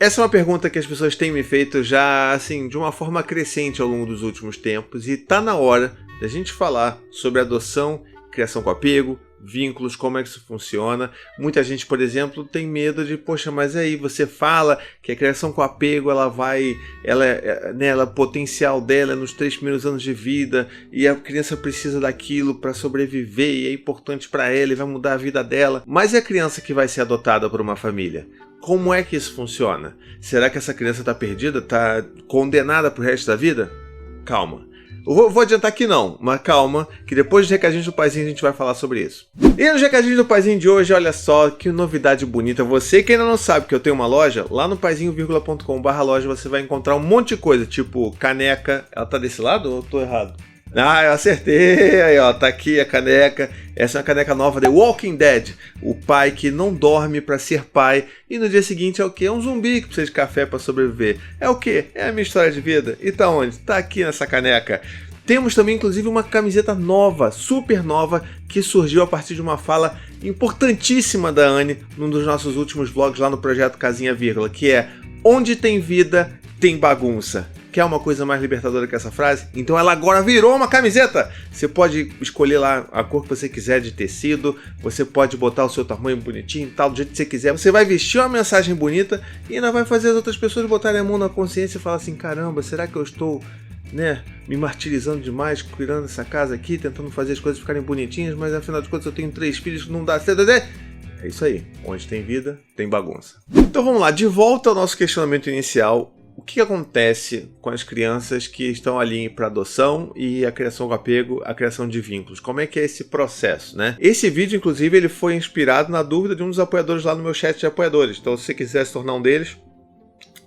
Essa é uma pergunta que as pessoas têm me feito já, assim, de uma forma crescente ao longo dos últimos tempos, e tá na hora da gente falar sobre adoção, criação com apego, vínculos, como é que isso funciona. Muita gente, por exemplo, tem medo de, poxa, mas aí você fala que a criação com apego, o potencial dela é nos 3 primeiros anos de vida, e a criança precisa daquilo para sobreviver, e é importante para ela e vai mudar a vida dela. Mas e a criança que vai ser adotada por uma família? Como é que isso funciona? Será que essa criança está perdida? Está condenada pro resto da vida? Calma. Eu vou adiantar que não, mas calma, que depois dos recadinhos do Paizinho a gente vai falar sobre isso. E nos recadinhos do Paizinho de hoje, olha só que novidade bonita. Você que ainda não sabe que eu tenho uma loja, lá no paizinho.com/loja você vai encontrar um monte de coisa, tipo caneca. Ela tá desse lado ou eu tô errado? Ah, eu acertei, aí ó, tá aqui a caneca. Essa é uma caneca nova The Walking Dead. O pai que não dorme pra ser pai e no dia seguinte é o quê? É um zumbi que precisa de café pra sobreviver. É o quê? É a minha história de vida. E tá onde? Tá aqui nessa caneca. Temos também, inclusive, uma camiseta nova, super nova, que surgiu a partir de uma fala importantíssima da Anne num dos nossos últimos vlogs lá no Projeto Casinha Vírgula, que é: onde tem vida, tem bagunça. Quer uma coisa mais libertadora que essa frase? Então ela agora virou uma camiseta! Você pode escolher lá a cor que você quiser de tecido, você pode botar o seu tamanho bonitinho, tal, do jeito que você quiser. Você vai vestir uma mensagem bonita e ainda vai fazer as outras pessoas botarem a mão na consciência e falar assim: caramba, será que eu estou, me martirizando demais, cuidando dessa casa aqui, tentando fazer as coisas ficarem bonitinhas, mas afinal de contas eu tenho 3 filhos que não dá certo. É isso aí, onde tem vida, tem bagunça. Então vamos lá, de volta ao nosso questionamento inicial. O que acontece com as crianças que estão ali para adoção e a criação com apego, a criação de vínculos? Como é que é esse processo, né? Esse vídeo, inclusive, ele foi inspirado na dúvida de um dos apoiadores lá no meu chat de apoiadores. Então, se você quiser se tornar um deles,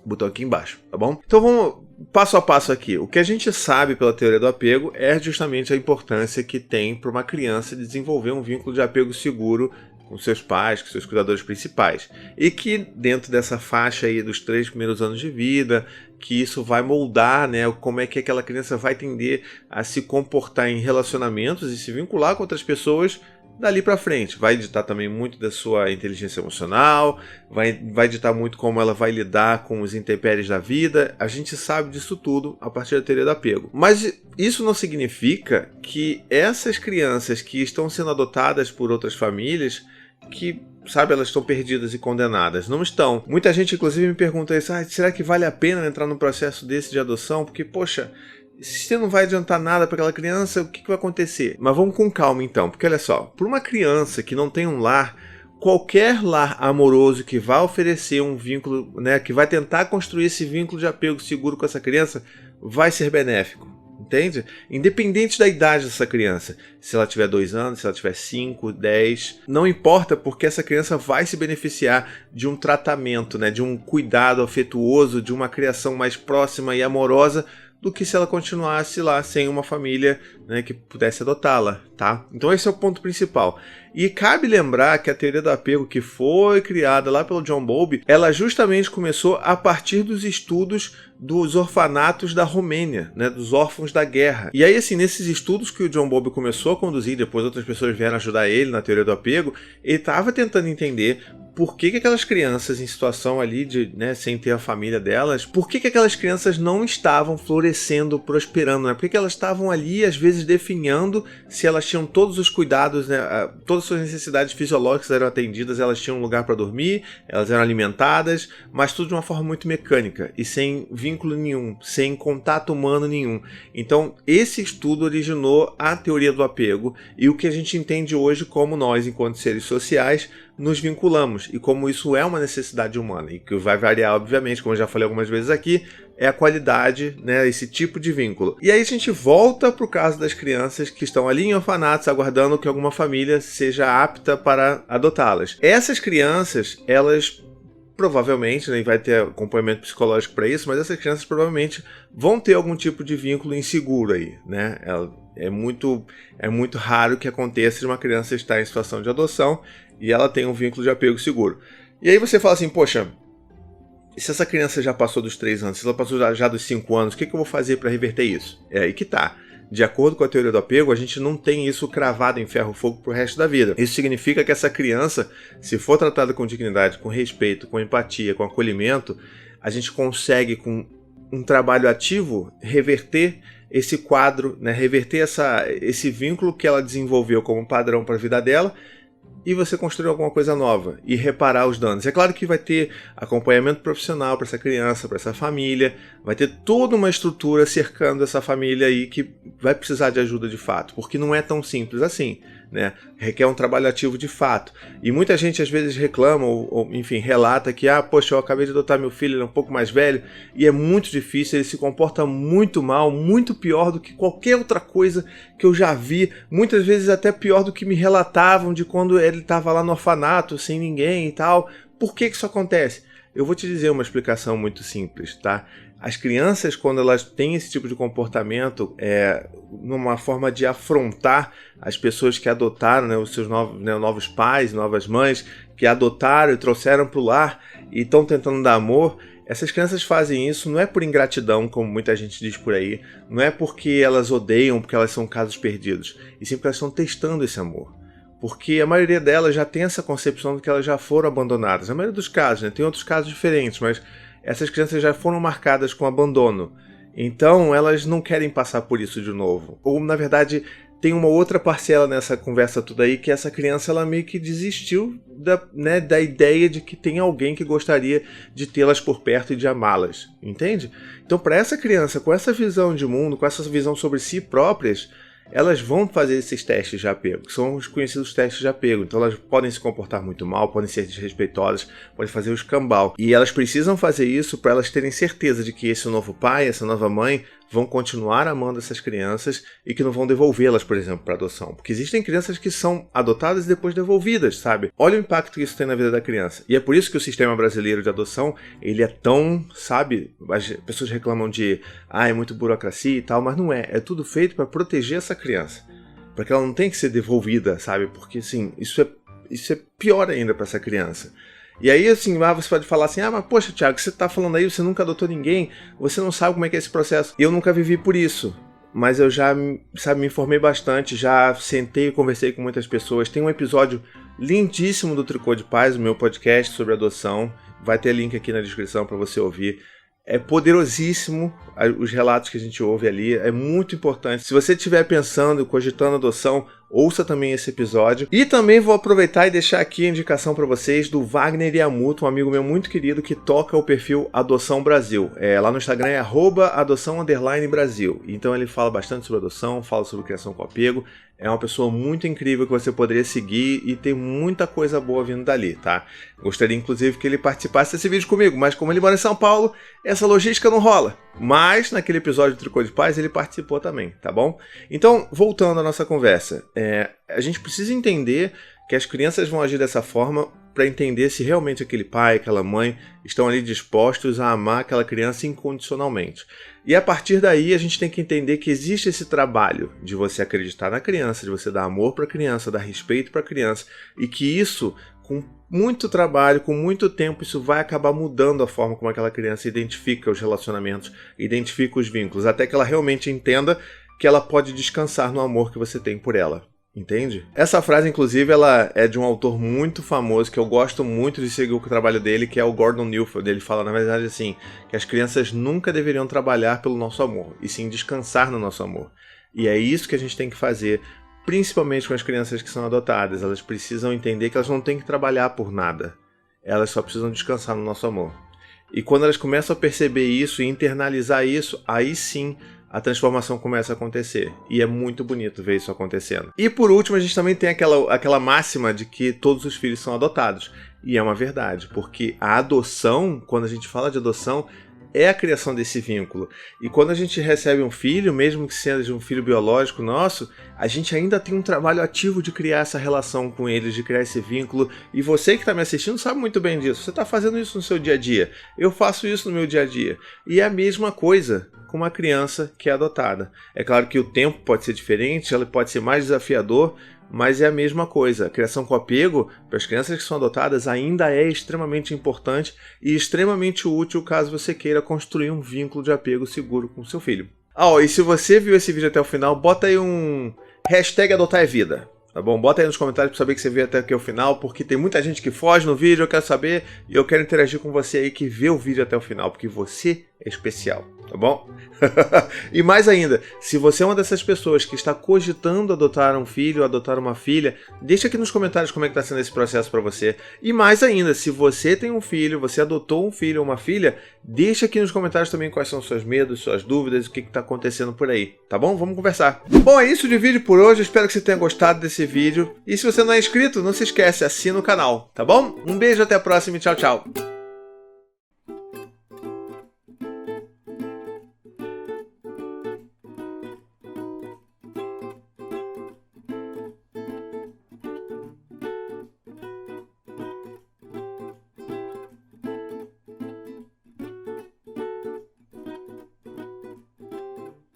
botão aqui embaixo, tá bom? Então vamos passo a passo aqui. O que a gente sabe pela teoria do apego é justamente a importância que tem para uma criança desenvolver um vínculo de apego seguro com seus pais, com seus cuidadores principais. E que dentro dessa faixa aí dos 3 primeiros anos de vida, que isso vai moldar, como é que aquela criança vai tender a se comportar em relacionamentos e se vincular com outras pessoas dali para frente. Vai ditar também muito da sua inteligência emocional, vai ditar muito como ela vai lidar com os intempéries da vida. A gente sabe disso tudo a partir da teoria do apego. Mas isso não significa que essas crianças que estão sendo adotadas por outras famílias, que, elas estão perdidas e condenadas. Não estão. Muita gente, inclusive, me pergunta isso: será que vale a pena entrar num processo desse de adoção? Porque, poxa, se não vai adiantar nada para aquela criança, o que vai acontecer? Mas vamos com calma então, porque olha só, para uma criança que não tem um lar, qualquer lar amoroso que vai oferecer um vínculo, que vai tentar construir esse vínculo de apego seguro com essa criança, vai ser benéfico. Entende? Independente da idade dessa criança, se ela tiver 2 anos, se ela tiver 5, 10, não importa, porque essa criança vai se beneficiar de um tratamento, de um cuidado afetuoso, de uma criação mais próxima e amorosa do que se ela continuasse lá sem uma família que pudesse adotá-la, tá? Então esse é o ponto principal. E cabe lembrar que a teoria do apego, que foi criada lá pelo John Bowlby, ela justamente começou a partir dos estudos dos orfanatos da Romênia, dos órfãos da guerra. E aí, assim, nesses estudos que o John Bowlby começou a conduzir, depois outras pessoas vieram ajudar ele na teoria do apego, ele estava tentando entender por que aquelas crianças em situação ali de, sem ter a família delas, por que aquelas crianças não estavam florescendo, prosperando, Por que elas estavam ali, às vezes, definhando se elas tinham todos os cuidados, todas as suas necessidades fisiológicas eram atendidas, elas tinham um lugar para dormir, elas eram alimentadas, mas tudo de uma forma muito mecânica e sem vínculo nenhum, sem contato humano nenhum. Então, esse estudo originou a teoria do apego e o que a gente entende hoje como nós, enquanto seres sociais, nos vinculamos e como isso é uma necessidade humana e que vai variar, obviamente, como eu já falei algumas vezes aqui, é a qualidade, esse tipo de vínculo. E aí a gente volta para o caso das crianças que estão ali em orfanatos aguardando que alguma família seja apta para adotá-las. Essas crianças, elas provavelmente, e vai ter acompanhamento psicológico para isso, mas essas crianças provavelmente vão ter algum tipo de vínculo inseguro aí, É muito raro que aconteça de uma criança estar em situação de adoção e ela tem um vínculo de apego seguro. E aí você fala assim, poxa, se essa criança já passou dos 3 anos, se ela passou já dos 5 anos, o que eu vou fazer para reverter isso? É aí que tá. de acordo com a teoria do apego, a gente não tem isso cravado em ferro e fogo pro resto da vida. Isso significa que essa criança, se for tratada com dignidade, com respeito, com empatia, com acolhimento, a gente consegue, com um trabalho ativo, reverter esse quadro, né? Reverter esse vínculo que ela desenvolveu como padrão para a vida dela, e você construir alguma coisa nova e reparar os danos. É claro que vai ter acompanhamento profissional para essa criança, para essa família, vai ter toda uma estrutura cercando essa família aí que vai precisar de ajuda de fato, porque não é tão simples assim, né? Requer um trabalho ativo de fato. E muita gente às vezes reclama ou enfim, relata que poxa, eu acabei de adotar meu filho, ele é um pouco mais velho, e é muito difícil, ele se comporta muito mal, muito pior do que qualquer outra coisa que eu já vi, muitas vezes até pior do que me relatavam de quando ele estava lá no orfanato, sem ninguém e tal. Por que isso acontece? Eu vou te dizer uma explicação muito simples, tá? As crianças, quando elas têm esse tipo de comportamento, numa forma de afrontar as pessoas que adotaram, né, os seus novos pais, novas mães, que adotaram e trouxeram para o lar e estão tentando dar amor, essas crianças fazem isso não é por ingratidão, como muita gente diz por aí, não é porque elas odeiam, porque elas são casos perdidos, e sim porque elas estão testando esse amor. Porque a maioria delas já tem essa concepção de que elas já foram abandonadas. Na maioria dos casos, né? Tem outros casos diferentes, mas essas crianças já foram marcadas com abandono. Então, elas não querem passar por isso de novo. Ou, na verdade, tem uma outra parcela nessa conversa toda aí, que essa criança ela meio que desistiu da ideia de que tem alguém que gostaria de tê-las por perto e de amá-las. Entende? Então, para essa criança, com essa visão de mundo, com essa visão sobre si próprias, elas vão fazer esses testes de apego, que são os conhecidos testes de apego. Então elas podem se comportar muito mal, podem ser desrespeitosas, podem fazer o escambau. E elas precisam fazer isso para elas terem certeza de que esse novo pai, essa nova mãe, vão continuar amando essas crianças e que não vão devolvê-las, por exemplo, para adoção. Porque existem crianças que são adotadas e depois devolvidas, sabe? Olha o impacto que isso tem na vida da criança. E é por isso que o sistema brasileiro de adoção, ele é tão, sabe? As pessoas reclamam de, é muito burocracia e tal, mas não é. É tudo feito para proteger essa criança. Para que ela não tenha que ser devolvida, sabe? Porque, assim, isso é pior ainda para essa criança. E aí, assim, você pode falar assim, mas poxa, Thiago, você tá falando aí, você nunca adotou ninguém, você não sabe como é que é esse processo. Eu nunca vivi por isso, mas eu já, me informei bastante, já sentei e conversei com muitas pessoas. Tem um episódio lindíssimo do Tricô de Paz, o meu podcast sobre adoção, vai ter link aqui na descrição para você ouvir. É poderosíssimo os relatos que a gente ouve ali, é muito importante. Se você estiver pensando, cogitando adoção, ouça também esse episódio. E também vou aproveitar e deixar aqui a indicação para vocês do Wagner Yamuto, um amigo meu muito querido que toca o perfil Adoção Brasil. Lá no Instagram é @adoção_Brasil. Então ele fala bastante sobre adoção, fala sobre criação com apego. É uma pessoa muito incrível que você poderia seguir e tem muita coisa boa vindo dali, tá? Gostaria inclusive que ele participasse desse vídeo comigo, mas como ele mora em São Paulo, essa logística não rola. Mas naquele episódio do Tricô de Paz ele participou também, tá bom? Então, voltando à nossa conversa, a gente precisa entender que as crianças vão agir dessa forma para entender se realmente aquele pai, aquela mãe estão ali dispostos a amar aquela criança incondicionalmente. E a partir daí a gente tem que entender que existe esse trabalho de você acreditar na criança, de você dar amor para a criança, dar respeito para a criança, e que isso, com muito trabalho, com muito tempo, isso vai acabar mudando a forma como aquela criança identifica os relacionamentos, identifica os vínculos, até que ela realmente entenda que ela pode descansar no amor que você tem por ela. Entende? Essa frase, inclusive, ela é de um autor muito famoso, que eu gosto muito de seguir o trabalho dele, que é o Gordon Newfield. Ele fala, na verdade, assim, que as crianças nunca deveriam trabalhar pelo nosso amor, e sim descansar no nosso amor. E é isso que a gente tem que fazer, principalmente com as crianças que são adotadas. Elas precisam entender que elas não têm que trabalhar por nada. Elas só precisam descansar no nosso amor. E quando elas começam a perceber isso e internalizar isso, aí sim a transformação começa a acontecer. E é muito bonito ver isso acontecendo. E por último, a gente também tem aquela máxima de que todos os filhos são adotados. E é uma verdade, porque a adoção, quando a gente fala de adoção, é a criação desse vínculo. E quando a gente recebe um filho, mesmo que seja um filho biológico nosso, a gente ainda tem um trabalho ativo de criar essa relação com eles, de criar esse vínculo. E você que está me assistindo sabe muito bem disso. Você está fazendo isso no seu dia a dia. Eu faço isso no meu dia a dia. E é a mesma coisa com uma criança que é adotada. É claro que o tempo pode ser diferente, ela pode ser mais desafiador, mas é a mesma coisa. A criação com apego, para as crianças que são adotadas, ainda é extremamente importante e extremamente útil caso você queira construir um vínculo de apego seguro com seu filho. E se você viu esse vídeo até o final, bota aí um hashtag adotar é vida. Tá bom? Bota aí nos comentários para saber que você viu até aqui o final, porque tem muita gente que foge no vídeo, eu quero saber e eu quero interagir com você aí que vê o vídeo até o final, porque você é especial, tá bom? E mais ainda, se você é uma dessas pessoas que está cogitando adotar um filho ou adotar uma filha, deixa aqui nos comentários como é que está sendo esse processo para você. E mais ainda, se você tem um filho, você adotou um filho ou uma filha, deixa aqui nos comentários também quais são os seus medos, suas dúvidas, o que está acontecendo por aí, tá bom? Vamos conversar. Bom, é isso de vídeo por hoje, espero que você tenha gostado desse vídeo. E se você não é inscrito, não se esquece, assina o canal, tá bom? Um beijo, até a próxima e tchau, tchau!